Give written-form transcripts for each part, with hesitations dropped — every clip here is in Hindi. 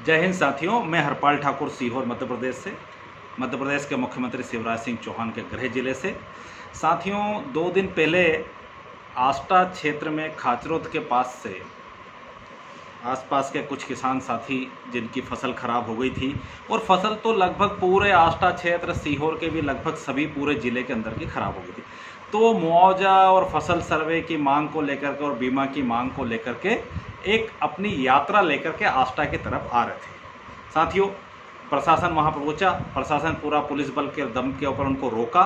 जय हिंद साथियों, मैं हरपाल ठाकुर सीहोर मध्य प्रदेश से, मध्य प्रदेश के मुख्यमंत्री शिवराज सिंह चौहान के गृह जिले से। साथियों, 2 दिन पहले आष्टा क्षेत्र में खाचरोद के पास से आसपास के कुछ किसान साथी जिनकी फसल खराब हो गई थी, और फसल तो लगभग पूरे आष्टा क्षेत्र सीहोर के भी लगभग सभी पूरे ज़िले के अंदर की खराब हो गई थी, तो मुआवजा और फसल सर्वे की मांग को लेकर के और बीमा की मांग को लेकर के एक अपनी यात्रा लेकर के आष्टा की तरफ आ रहे थे। साथियों, प्रशासन वहां पहुंचा, प्रशासन पूरा पुलिस बल के दम के ऊपर उनको रोका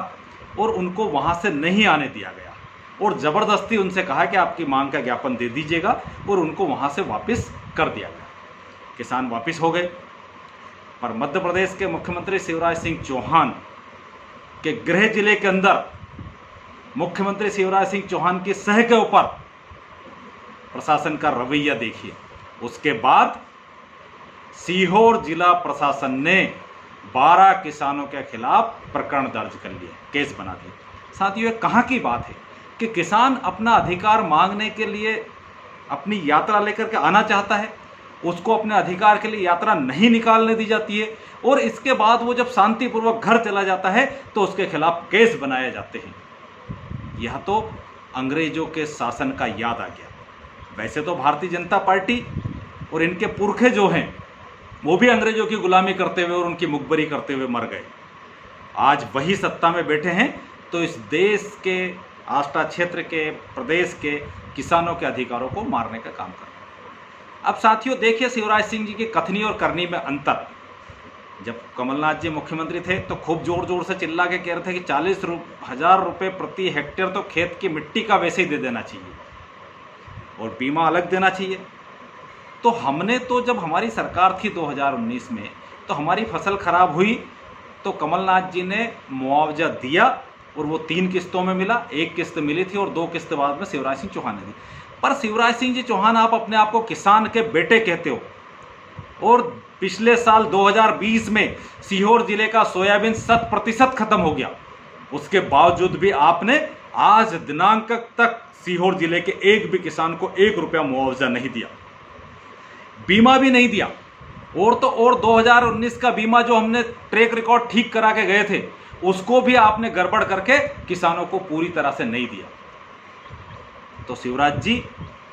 और उनको वहां से नहीं आने दिया गया और ज़बरदस्ती उनसे कहा कि आपकी मांग का ज्ञापन दे दीजिएगा, और उनको वहां से वापस कर दिया गया। किसान वापस हो गए, पर मध्य प्रदेश के मुख्यमंत्री शिवराज सिंह चौहान के गृह जिले के अंदर मुख्यमंत्री शिवराज सिंह चौहान की सह के ऊपर प्रशासन का रवैया देखिए। उसके बाद सीहोर जिला प्रशासन ने 12 किसानों के खिलाफ प्रकरण दर्ज कर लिए, केस बना दिए। साथियों, ये कहाँ की बात है कि किसान अपना अधिकार मांगने के लिए अपनी यात्रा लेकर के आना चाहता है, उसको अपने अधिकार के लिए यात्रा नहीं निकालने दी जाती है, और इसके बाद वो जब शांतिपूर्वक घर चला जाता है तो उसके खिलाफ केस बनाए जाते हैं। यह तो अंग्रेजों के शासन का याद आ गया। वैसे तो भारतीय जनता पार्टी और इनके पुरखे जो हैं वो भी अंग्रेजों की गुलामी करते हुए और उनकी मुखबरी करते हुए मर गए। आज वही सत्ता में बैठे हैं, तो इस देश के आष्टा क्षेत्र के प्रदेश के किसानों के अधिकारों को मारने का काम कर रहे हैं। अब साथियों देखिए, शिवराज सिंह जी की कथनी और करनी में अंतर। जब कमलनाथ जी मुख्यमंत्री थे तो खूब जोर जोर से चिल्ला के कह रहे थे कि 40,000 रुपये प्रति हेक्टेयर तो खेत की मिट्टी का वैसे ही दे देना चाहिए और बीमा अलग देना चाहिए। तो हमने तो जब हमारी सरकार थी 2019 में, तो हमारी फसल खराब हुई तो कमलनाथ जी ने मुआवजा दिया, और वो 3 किस्तों में मिला। 1 किस्त मिली थी और 2 किस्त बाद में शिवराज सिंह चौहान ने दी। पर शिवराज सिंह जी चौहान, आप अपने आप को किसान के बेटे कहते हो, और पिछले साल 2020 में सीहोर जिले का सोयाबीन 100% खत्म हो गया। उसके बावजूद भी आपने आज दिनांक तक सीहोर जिले के एक भी किसान को 1 रुपया मुआवजा नहीं दिया, बीमा भी नहीं दिया। और 2019 का बीमा जो हमने ट्रैक रिकॉर्ड ठीक करा के गए थे, उसको भी आपने गड़बड़ करके किसानों को पूरी तरह से नहीं दिया। तो शिवराज जी,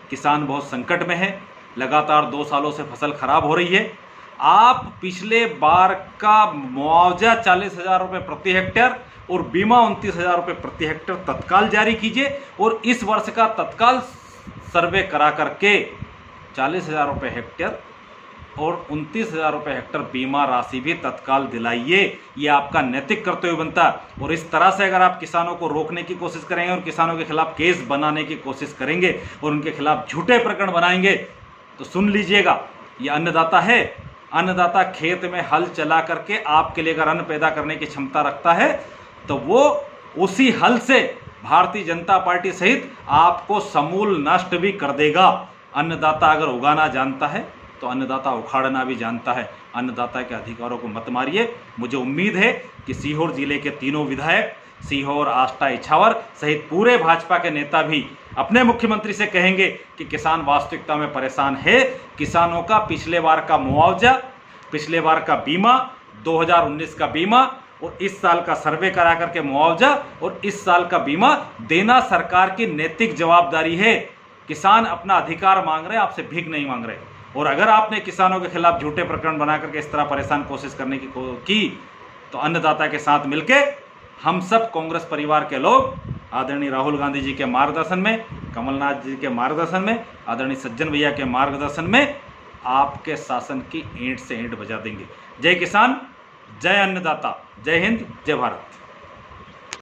किसान बहुत संकट में है। लगातार 2 सालों से फसल खराब हो रही है। आप पिछले बार का मुआवजा 40,000 रुपये प्रति हेक्टेयर और बीमा 29,000 रुपये प्रति हेक्टेयर तत्काल जारी कीजिए, और इस वर्ष का तत्काल सर्वे करा करके 40,000 रुपये हेक्टेयर और 29,000 रुपये हेक्टेयर बीमा राशि भी तत्काल दिलाइए। ये आपका नैतिक कर्तव्य बनता है। और इस तरह से अगर आप किसानों को रोकने की कोशिश करेंगे और किसानों के खिलाफ केस बनाने की कोशिश करेंगे और उनके खिलाफ झूठे प्रकरण बनाएंगे, तो सुन लीजिएगा, ये अन्नदाता है। अन्नदाता खेत में हल चला करके आपके लिए अगर अन्न पैदा करने की क्षमता रखता है, तो वो उसी हल से भारतीय जनता पार्टी सहित आपको समूल नष्ट भी कर देगा। अन्नदाता अगर उगाना जानता है तो अन्नदाता उखाड़ना भी जानता है। अन्नदाता के अधिकारों को मत मारिए। मुझे उम्मीद है कि सीहोर जिले के तीनों विधायक, सीहोर, आष्टा, इछावर सहित पूरे भाजपा के नेता भी अपने मुख्यमंत्री से कहेंगे कि किसान वास्तविकता में परेशान है। किसानों का पिछले बार का मुआवजा, पिछले बार का बीमा, 2019 का बीमा और इस साल का सर्वे करा करके मुआवजा और इस साल का बीमा देना सरकार की नैतिक जवाबदारी है। किसान अपना अधिकार मांग रहे हैं, आपसे भीख नहीं मांग रहे। और अगर आपने किसानों के खिलाफ झूठे प्रकरण बना करके इस तरह परेशान कोशिश करने की तो अन्नदाता के साथ मिलके हम सब कांग्रेस परिवार के लोग आदरणीय राहुल गांधी जी के मार्गदर्शन में, कमलनाथ जी के मार्गदर्शन में, आदरणीय सज्जन भैया के मार्गदर्शन में आपके शासन की ईंट से ईंट बजा देंगे। जय किसान, जय अन्नदाता, जय हिंद, जय भारत।